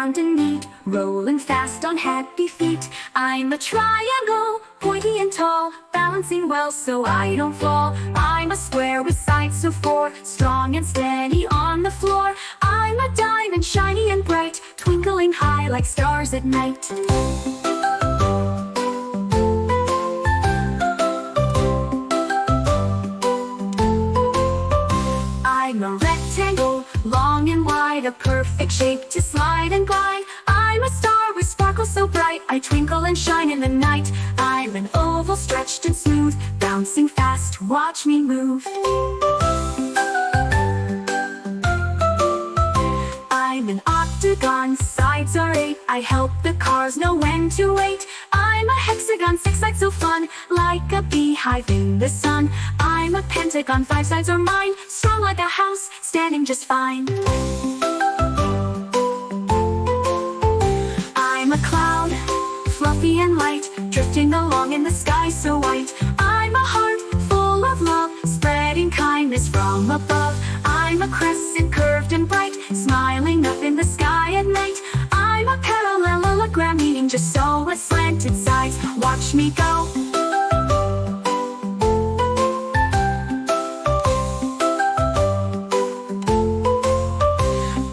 round and neat, rolling fast on happy feet. I'm a triangle, pointy and tall, balancing well so I don't fall. I'm a square with sides so four, strong and steady on the floor. I'm a diamond, shiny and bright, twinkling high like stars at night. I'm a rectangle, long and wide, a perfect shape to slide and glide. I'm a star with sparkles so bright, I twinkle and shine in the night. I'm an oval, stretched and smooth, bouncing fast, watch me move. I'm an octagon, sides are 8, I help the cars know when to wait. I'm a hexagon, 6 sides so fun, like a beehive in the sun. I'm a pentagon, 5 sides are mine, strong like a house, standing just fine. I'm a cloud, fluffy and light, drifting along in the sky so white. I'm a heart, full of love, spreading kindness from above. I'm a crescent, curved and bright, smiling up in the sky at night. I'm a parallelogram, meaning just so with slanted sides, watch me go.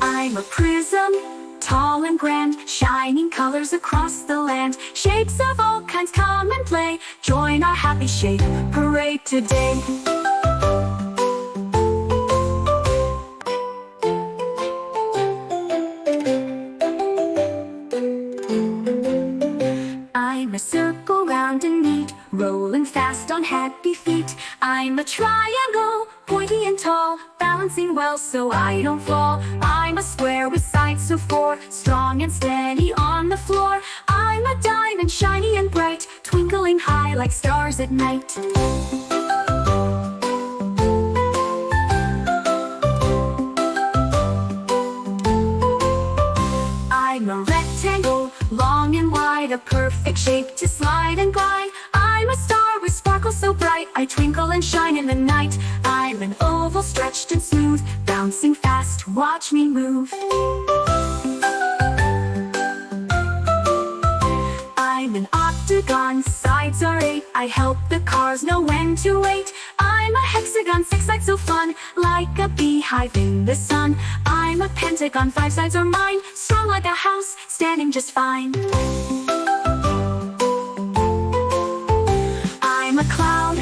I'm a prism, tall and grand, shining colors across the land. Shapes of all kinds come and play, join our happy shape parade today. I'm a circle, round and neat, rolling fast on happy feet. I'm a triangle, pointy and tall, balancing well so I don't fall. I'm a square with sides so four, strong and steady on the floor. I'm a diamond, shiny and bright, twinkling high like stars at night. I'm a rectangle, long and wide, a perfect shape to slide and glide. I'm a star with sparkles so bright, I twinkle and shine in the night. I'm an oval, stretched and smooth, bouncing fast, watch me move. I'm an octagon, sides are 8, I help the cars know when to wait. I'm a hexagon, 6 sides so fun, like a beehive in the sun. I'm a pentagon, 5 sides are mine, strong like a house, standing just fine. I'm a cloud,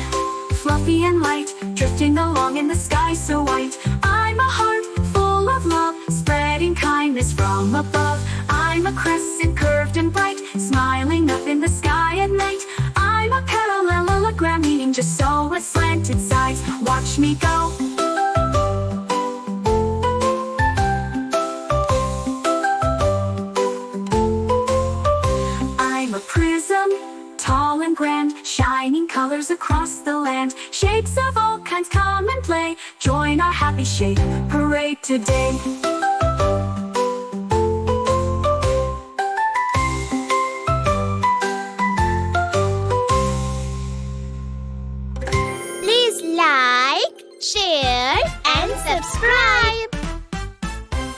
fluffy and light, drifting along in the sky so white. I'm a heart, full of love, spreading kindness from above. I'm a crescent, curved and bright, smiling up in the sky at night. I'm a parallelogram, meaning just so with slanted sides, watch me go. I'm a prism, tall and grand, shining colors across the land. Shapes of all kinds come and play, join our happy shape parade today.